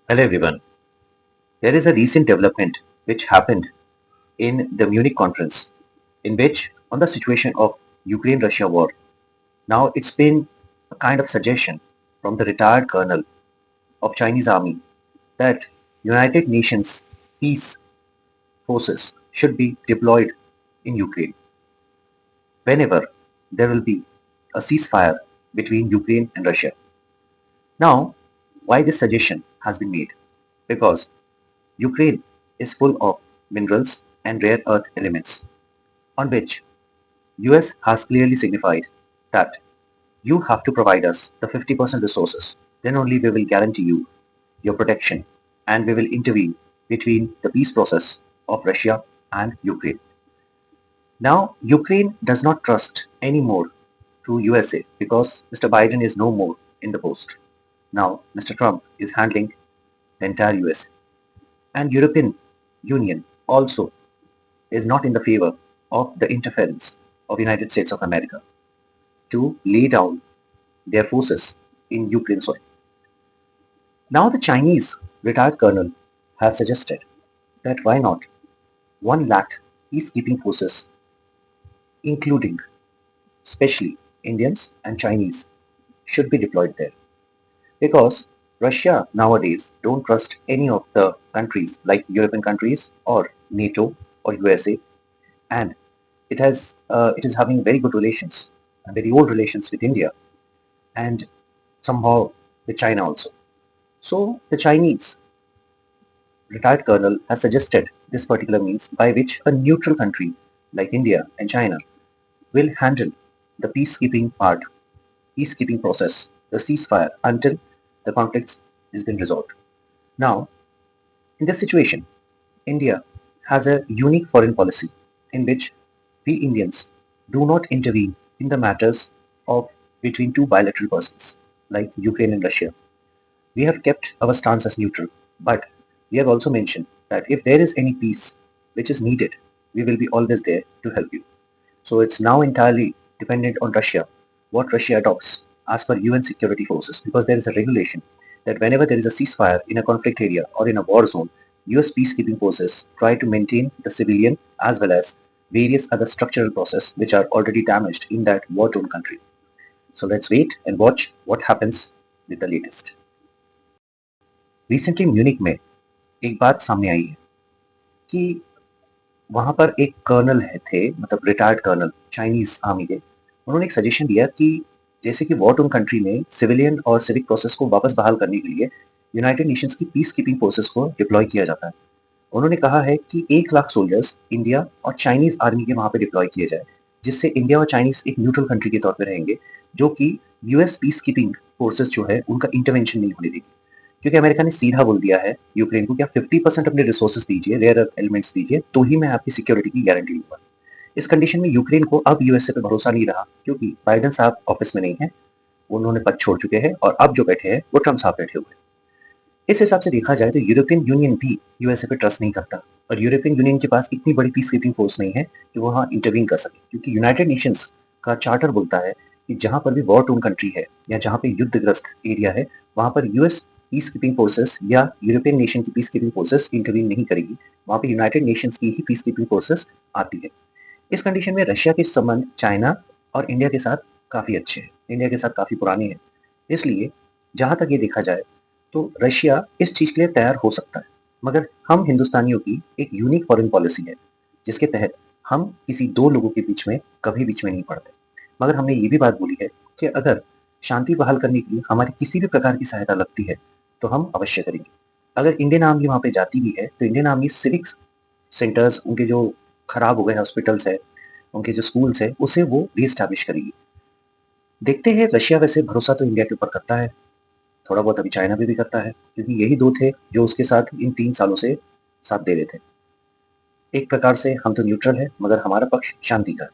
Hello everyone. There is a recent development which happened in the Munich conference in which on the situation of Ukraine-Russia war. Now it's been a kind of suggestion from the retired colonel of Chinese army that United Nations peace forces should be deployed in Ukraine whenever there will be a ceasefire between Ukraine and Russia. Now, why this suggestion has been made? Because Ukraine is full of minerals and rare earth elements on which US has clearly signified that you have to provide us the 50% resources. Then only we will guarantee you your protection and we will intervene between the peace process of Russia and Ukraine. Now, Ukraine does not trust anymore to USA because Mr. Biden is no more in the post. Now, Mr. Trump is handling the entire USA. And European Union also is not in the favor of the interference of United States of America to lay down their forces in Ukraine soil. Now the Chinese retired colonel has suggested that why not 1 lakh peacekeeping forces, including especially Indians and Chinese, should be deployed there. Because Russia nowadays don't trust any of the countries like European countries or NATO or USA, and it is having very good relations and very old relations with India and somehow with China also. So the Chinese retired colonel has suggested this particular means by which a neutral country like India and China will handle the peacekeeping process, the ceasefire until the conflict has been resolved. Now, in this situation, India has a unique foreign policy in which we Indians do not intervene in the matters of between two bilateral persons like Ukraine and Russia. We have kept our stance as neutral, but we have also mentioned that if there is any peace which is needed, we will be always there to help you. So it's now entirely dependent on Russia, what Russia adopts as per UN security forces, because there is a regulation that whenever there is a ceasefire in a conflict area or in a war zone, US peacekeeping forces try to maintain the civilian as well as various other structural processes which are already damaged in that war-torn country. So let's wait and watch what happens with the latest. Recently Munich में एक बात सामने आई है कि वहां पर एक colonel है थे मतलब रिटायर्ड कर्नल चाइनीज आर्मी के उन्होंने एक सजेशन दिया कि जैसे कि वॉर टोन कंट्री में सिविलियन और सिविक प्रोसेस को वापस बहाल करने के लिए यूनाइटेड नेशंस की पीस कीपिंग फोर्सेस को डिप्लॉय किया जाता है। उन्होंने कहा है कि 1 लाख सोल्जर्स इंडिया और चाइनीज आर्मी के वहां पे डिप्लॉय किए जाए, जिससे इंडिया और चाइनीज एक न्यूट्रल कंट्री के तौर पर रहेंगे, जो कि यूएस पीस कीपिंग फोर्सेस जो है उनका इंटरवेंशन नहीं होने देगी। क्योंकि अमेरिका ने सीधा बोल दिया है यूक्रेन को कि आप 50% अपने रिसोर्सेज दीजिए, रेयर अर्थ एलिमेंट्स दीजिए, तो ही मैं आपकी सिक्योरिटी की गारंटी दूंगा। इस कंडीशन में यूक्रेन को अब यूएसए पे भरोसा नहीं रहा क्योंकि बाइडेन साहब ऑफिस में नहीं है, उन्होंने पद छोड़ चुके हैं और अब जो बैठे हैं वो ट्रम्प साहब बैठे हुए हैं। इस हिसाब से देखा जाए तो यूरोपियन यूनियन भी यूएसए पे ट्रस्ट नहीं करता और यूरोपियन यूनियन के पास इतनी बड़ी पीस कीपिंग फोर्स नहीं है कि वो वहाँ इंटरवीन कर सके, क्योंकि यूनाइटेड नेशंस का चार्टर बोलता है कि जहां पर भी वॉर टोन कंट्री है या जहां पे युद्धग्रस्त एरिया है वहां पर यूएस पीस कीपिंग फोर्सेस या यूरोपियन नेशन की पीस कीपिंग फोर्सेस इंटरवीन नहीं करेगी, वहां पे यूनाइटेड नेशंस की ही पीस कीपिंग फोर्सेस आती है। इस कंडीशन में रशिया के संबंध चाइना और इंडिया के साथ काफी अच्छे हैं, इंडिया के साथ काफी पुराने हैं। इसलिए जहां तक ये देखा जाए तो रशिया इस चीज के लिए तैयार हो सकता है, मगर हम हिंदुस्तानियों की एक यूनिक फॉरेन पॉलिसी है जिसके तहत हम किसी दो लोगों के बीच में कभी बीच में नहीं पड़ते। मगर हमने ये भी बात बोली है कि अगर शांति बहाल करने के लिए हमारी किसी भी प्रकार की सहायता लगती है तो हम अवश्य करेंगे। अगर इंडियन आर्मी वहाँ पे जाती भी है तो इंडियन आर्मी सिविक सेंटर्स, उनके जो खराब हो गए हॉस्पिटल्स है, उनके जो स्कूल्स है, उसे वो रीस्टैब्लिश करेगी। देखते हैं, रशिया वैसे भरोसा तो इंडिया के ऊपर करता है, थोड़ा बहुत अभी चाइना पे भी करता है, क्योंकि यही दो थे जो उसके साथ इन 3 सालों से साथ दे रहे थे। एक प्रकार से हम तो न्यूट्रल है मगर हमारा पक्ष शांति का है।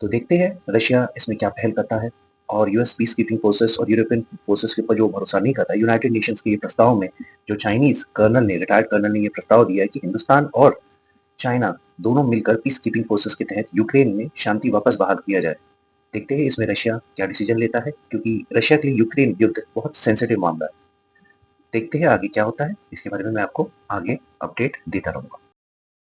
तो देखते हैं रशिया इसमें क्या पहल करता है और यूएस पीस कीपिंग फोर्सेस और यूरोपियन फोर्सेस के ऊपर जो भरोसा नहीं करता। यूनाइटेड नेशंस के ये प्रस्ताव में जो चाइनीज कर्नल ने, रिटायर्ड कर्नल ने ये प्रस्ताव दिया है कि हिंदुस्तान और चाइना दोनों मिलकर पीस कीपिंग फोर्सेस के तहत यूक्रेन में शांति वापस बहाल किया जाए। देखते हैं इसमें रशिया क्या डिसीजन लेता है, क्योंकि रशिया के लिए यूक्रेन युद्ध बहुत सेंसिटिव मामला है। देखते हैं आगे क्या होता है, इसके बारे में मैं आपको आगे अपडेट देता रहूँगा।